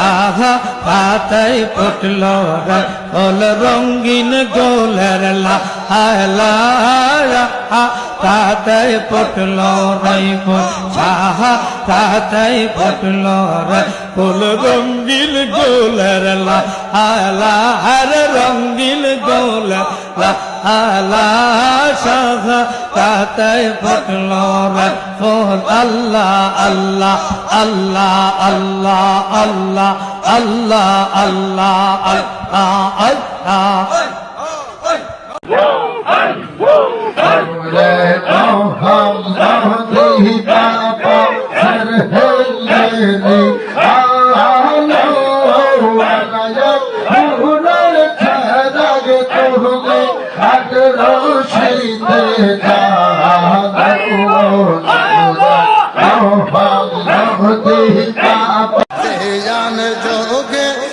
সাহা পাতাই ফুটল রে ফুল রঙিন গোলের লালা পাতাই ফুটল রে ফুল সাহা পাতাই ফুটল রে ফুল রঙিন গোলের লালা রঙিন গোলের লালা সাহা পাতাই ফুটল রে ফুল আল্লাহ আল্লাহ আল্লাহ আল্লাহ আল্লাহ আল্লাহ আল্লাহ আল্লাহ আল্লাহ जोगे